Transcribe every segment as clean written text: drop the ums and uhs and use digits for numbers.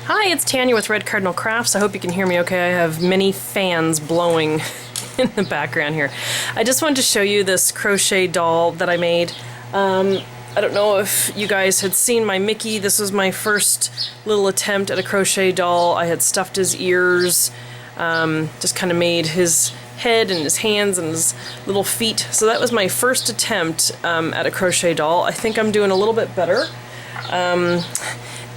Hi, it's Tanya with Red Cardinal Crafts. I hope you can hear me okay. I have many fans blowing in the background here. I just wanted to show you this crochet doll that I made. I don't know if you guys had seen my Mickey. This was my first little attempt at a crochet doll. I had stuffed his ears, just kind of made his head and his hands and his little feet. So that was my first attempt at a crochet doll. I think I'm doing a little bit better.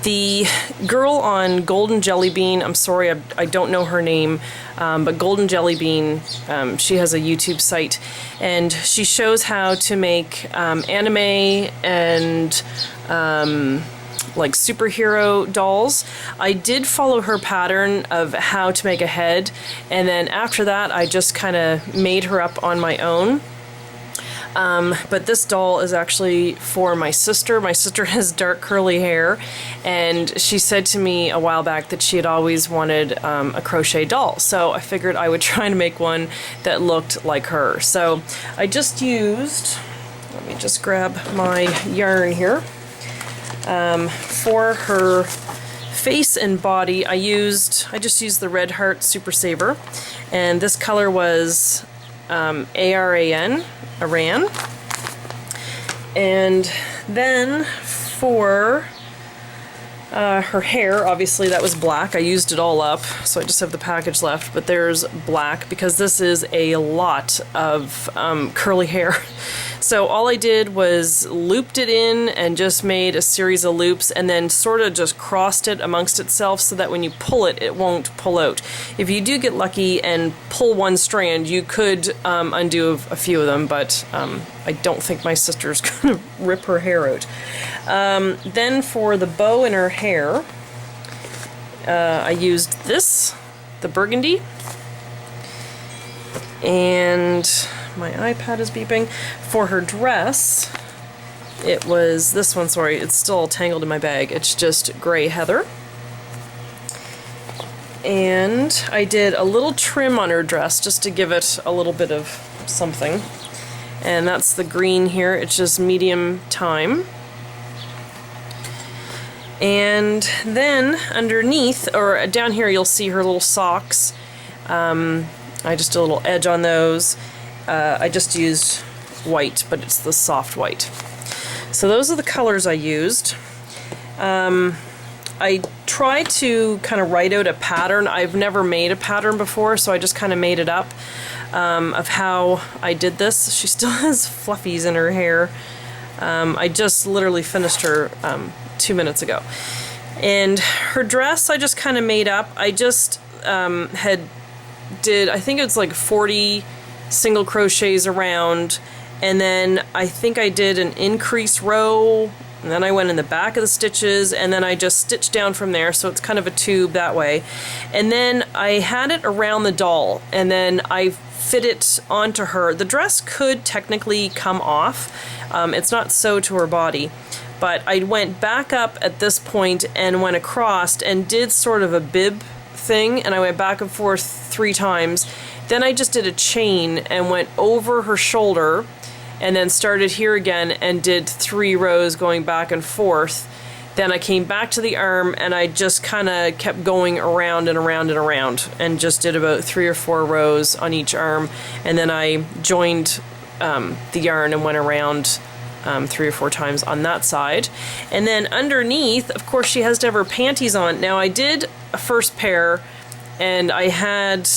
The girl on Golden Jelly Bean, I'm sorry, I don't know her name, but Golden Jelly Bean, she has a YouTube site, and she shows how to make anime and like superhero dolls. I did follow her pattern of how to make a head, and then after that I just kind of made her up on my own. But this doll is actually for my sister. My sister has dark curly hair, and she said to me a while back that she had always wanted a crochet doll. So I figured I would try to make one that looked like her. So I just used, let me just grab my yarn here. For her face and body, I just used the Red Heart Super Saver, and this color was ARAN. And then for her hair, obviously that was black. I used it all up, so I just have the package left, but there's black because this is a lot of curly hair. So all I did was looped it in and just made a series of loops, and then sort of just crossed it amongst itself so that when you pull it, it won't pull out. If you do get lucky and pull one strand, you could undo a few of them, but I don't think my sister's gonna rip her hair out. Then for the bow in her hair, I used this, the burgundy, and my iPad is beeping. For her dress, it was this one, sorry, it's still all tangled in my bag. It's just gray heather. And I did a little trim on her dress just to give it a little bit of something. And that's the green here, it's just medium thyme. And then underneath, or down here, you'll see her little socks. I just did a little edge on those. I just used white, but it's the soft white. So those are the colors I used. I tried to kind of write out a pattern. I've never made a pattern before, so I just kind of made it up of how I did this. She still has fluffies in her hair. I just literally finished her 2 minutes ago. And her dress I just kind of made up. I just I think it's like 40 single crochets around, and then I think I did an increase row, and then I went in the back of the stitches, and then I just stitched down from there, so it's kind of a tube that way. And then I had it around the doll, and then I fit it onto her. The dress could technically come off. It's not sewed to her body, but I went back up at this point and went across and did sort of a bib thing, and I went back and forth 3 times. Then I just did a chain and went over her shoulder, and then started here again and did 3 rows going back and forth. Then I came back to the arm, and I just kind of kept going around and around and around, and just did about 3 or 4 rows on each arm. And then I joined the yarn and went around 3 or 4 times on that side. And then underneath, of course, she has to have her panties on. Now I did a first pair, and I had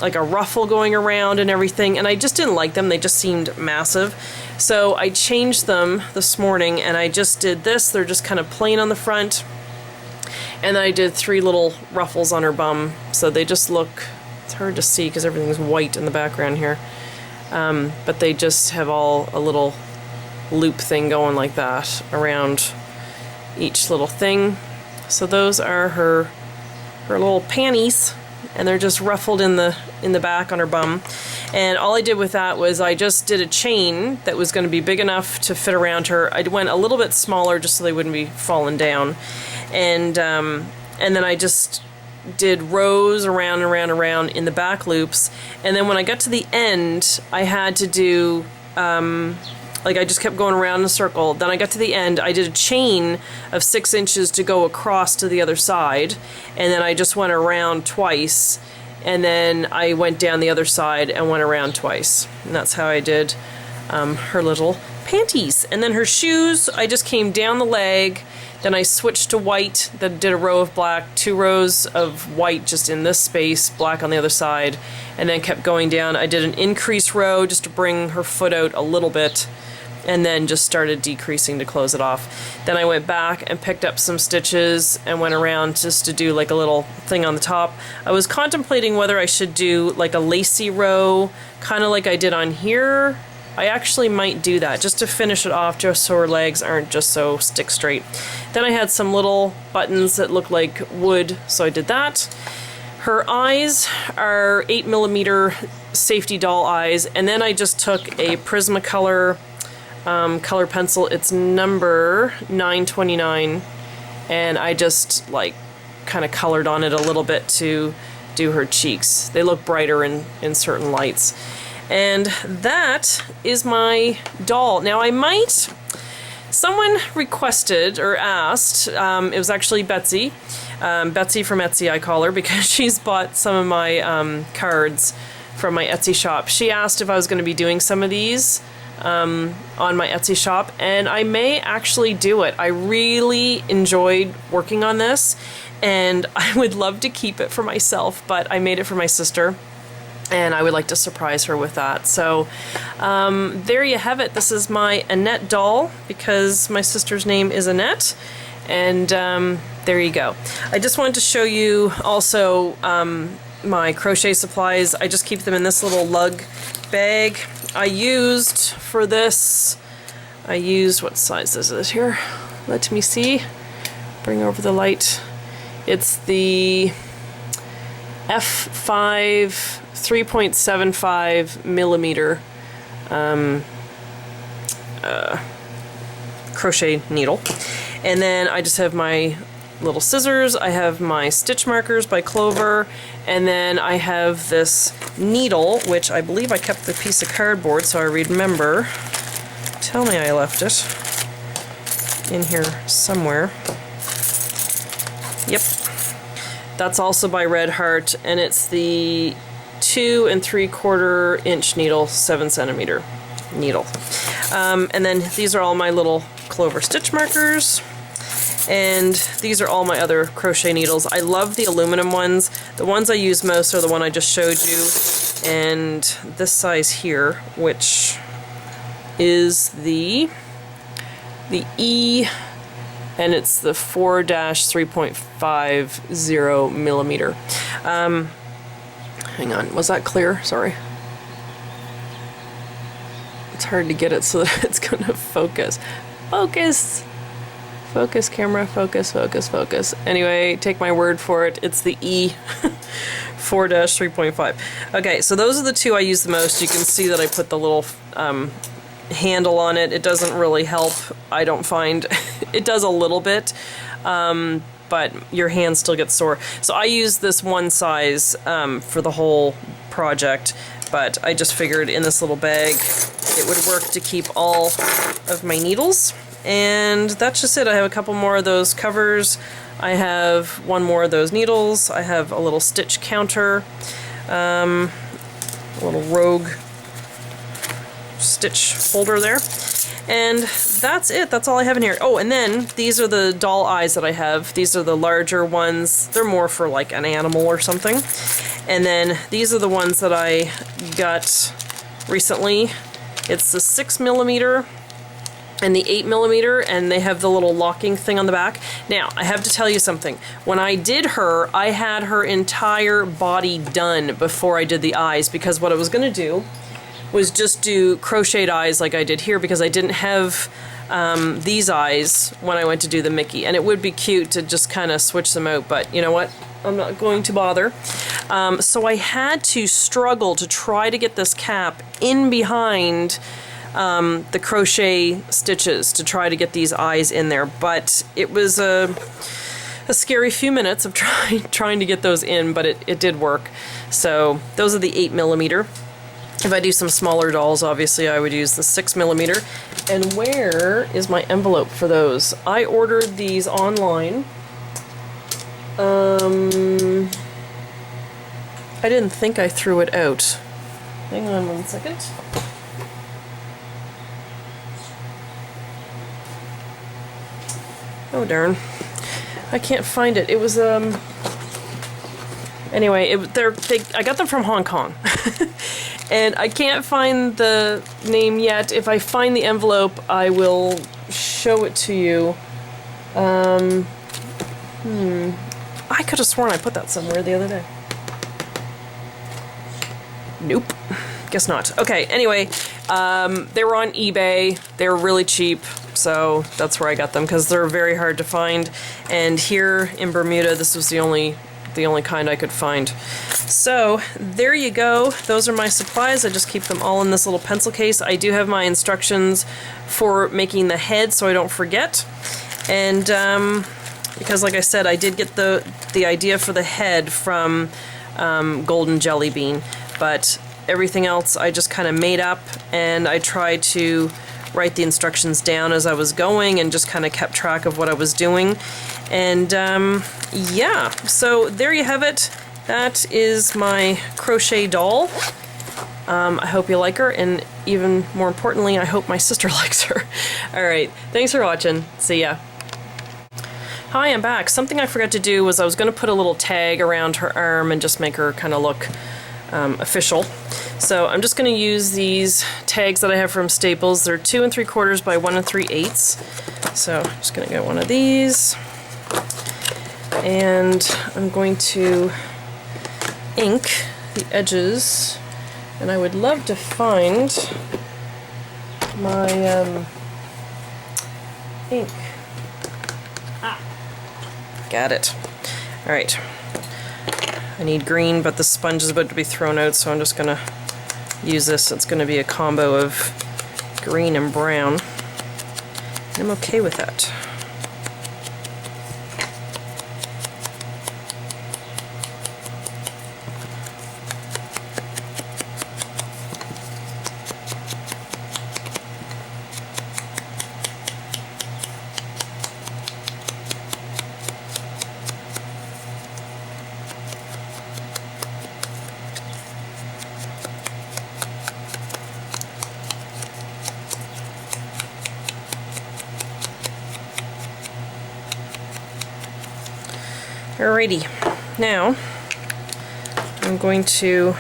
like a ruffle going around and everything, and I just didn't like them. They just seemed massive. So I changed them this morning, and I just did this. They're just kind of plain on the front, and then I did 3 little ruffles on her bum, so they just look, it's hard to see because everything's white in the background here, but they just have all a little loop thing going like that around each little thing. So those are her little panties, and they're just ruffled in the back on her bum. And all I did with that was I just did a chain that was going to be big enough to fit around her. I went a little bit smaller just so they wouldn't be falling down, and then I just did rows around and around and around in the back loops. And then when I got to the end, I had to do a Like I just kept going around in a circle. Then I got to the end, I did a chain of 6 inches to go across to the other side, and then I just went around twice, and then I went down the other side and went around twice. And that's how I did her little panties. And then her shoes, I just came down the leg, then I switched to white, then did a row of black, 2 rows of white just in this space, black on the other side, and then kept going down. I did an increase row just to bring her foot out a little bit, and then just started decreasing to close it off. Then I went back and picked up some stitches and went around just to do like a little thing on the top. I was contemplating whether I should do like a lacy row, kind of like I did on here. I actually might do that just to finish it off, just so her legs aren't just so stick straight. Then I had some little buttons that look like wood, so I did that. Her eyes are 8mm safety doll eyes, and then I just took a Prismacolor color pencil. It's number 929, and I just like kind of colored on it a little bit to do her cheeks. They look brighter in certain lights. And that is my doll. Now someone requested or asked, it was actually Betsy, Betsy from Etsy I call her because she's bought some of my cards from my Etsy shop. She asked if I was going to be doing some of these on my Etsy shop, and I may actually do it. I really enjoyed working on this, and I would love to keep it for myself, but I made it for my sister, and I would like to surprise her with that. So there you have it. This is my Annette doll because my sister's name is Annette, and there you go. I just wanted to show you also my crochet supplies. I just keep them in this little lug bag. I used for this, what size is it here? Let me see. Bring over the light. It's the F5 3.75mm crochet needle. And then I just have my little scissors, I have my stitch markers by Clover, and then I have this needle, which I believe I kept the piece of cardboard so I remember. Tell me I left it in here somewhere. Yep. That's also by Red Heart, and it's the 2 3/4 inch needle, 7cm needle. And then these are all my little Clover stitch markers. And these are all my other crochet needles. I love the aluminum ones. The ones I use most are the one I just showed you, and this size here, which is the E, and it's the 4-3.50mm. Hang on, was that clear? Sorry. It's hard to get it so that it's gonna focus. Focus! Focus, camera, focus, focus, focus. Anyway, take my word for it. It's the E 4-3.5. Okay, so those are the two I use the most. You can see that I put the little handle on it. It doesn't really help, I don't find. It does a little bit, but your hand still gets sore. So I use this one size for the whole project, but I just figured in this little bag it would work to keep all of my needles. And that's just it. I have a couple more of those covers. I have one more of those needles. I have a little stitch counter, a little rogue stitch holder there. And that's it. That's all I have in here. Oh, and then these are the doll eyes that I have. These are the larger ones. They're more for like an animal or something. And then these are the ones that I got recently. It's the 6mm and the 8mm, and they have the little locking thing on the back. Now, I have to tell you something. When I did her, I had her entire body done before I did the eyes, because what I was going to do was just do crocheted eyes like I did here, because I didn't have these eyes when I went to do the Mickey, and it would be cute to just kind of switch them out, but you know what? I'm not going to bother. So I had to struggle to try to get this cap in behind the crochet stitches to try to get these eyes in there, but it was a scary few minutes of trying to get those in, but it did work. So those are the 8mm. If I do some smaller dolls, obviously I would use the 6mm. And where is my envelope for those? I ordered these online. I didn't think I threw it out. Hang on one second. Oh darn. I can't find it. It was anyway, I got them from Hong Kong. And I can't find the name yet. If I find the envelope, I will show it to you. I could have sworn I put that somewhere the other day. Nope. Guess not. Okay, anyway, they were on eBay. They were really cheap, so that's where I got them, because they're very hard to find. And here in Bermuda, this was the only kind I could find. So there you go. Those are my supplies. I just keep them all in this little pencil case. I do have my instructions for making the head so I don't forget. And because like I said, I did get the idea for the head from Golden Jelly Bean, but everything else I just kind of made up, and I tried to write the instructions down as I was going and just kind of kept track of what I was doing. And yeah, so there you have it. That is my crochet doll. I hope you like her, and even more importantly, I hope my sister likes her. Alright, thanks for watching. See ya. Hi, I'm back. Something I forgot to do was I was going to put a little tag around her arm and just make her kind of look official. So I'm just going to use these tags that I have from Staples. They're 2 3/4 by 1 3/8. So I'm just going to get one of these. And I'm going to ink the edges. And I would love to find my ink. Got it. Alright. I need green, but the sponge is about to be thrown out, so I'm just going to use this. It's going to be a combo of green and brown. And I'm okay with that. Alrighty, now I'm going to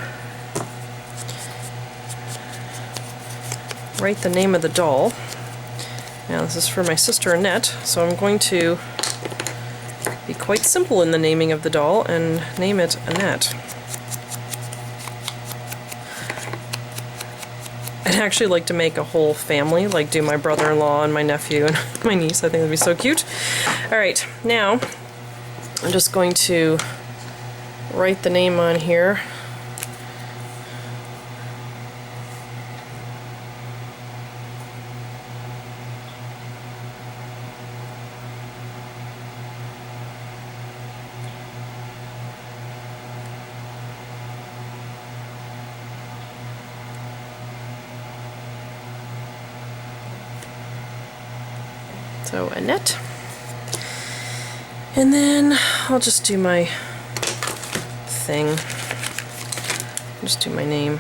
write the name of the doll. Now this is for my sister Annette, so I'm going to be quite simple in the naming of the doll and name it Annette. I'd actually like to make a whole family, like do my brother-in-law and my nephew and my niece. I think that'd be so cute. Alright, now I'm just going to write the name on here. So Annette. And then I'll just do my thing. Just do my name.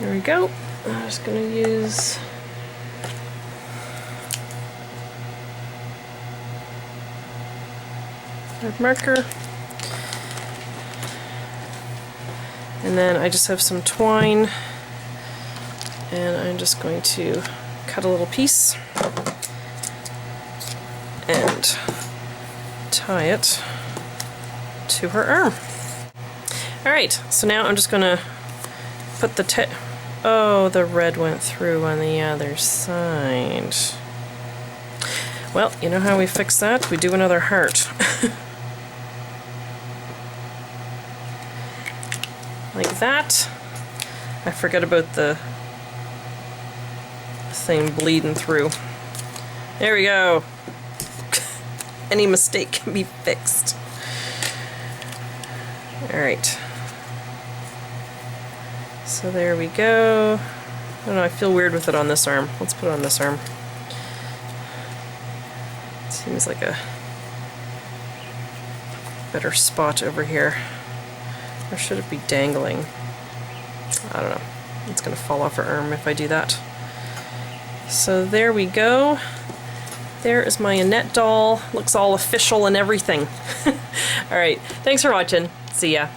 There we go. I'm just going to use a marker. And And then I just have some twine, and I'm just going to cut a little piece and tie it to her arm. Alright, so now I'm just going to put the oh, the red went through on the other side. Well, you know how we fix that? We do another heart. Like that. I forgot about the thing bleeding through. There we go. Any mistake can be fixed. Alright. So there we go. I don't know, I feel weird with it on this arm. Let's put it on this arm. Seems like a better spot over here. Or should it be dangling? I don't know. It's going to fall off her arm if I do that. So there we go. There is my Annette doll. Looks all official and everything. Alright, thanks for watching. See ya.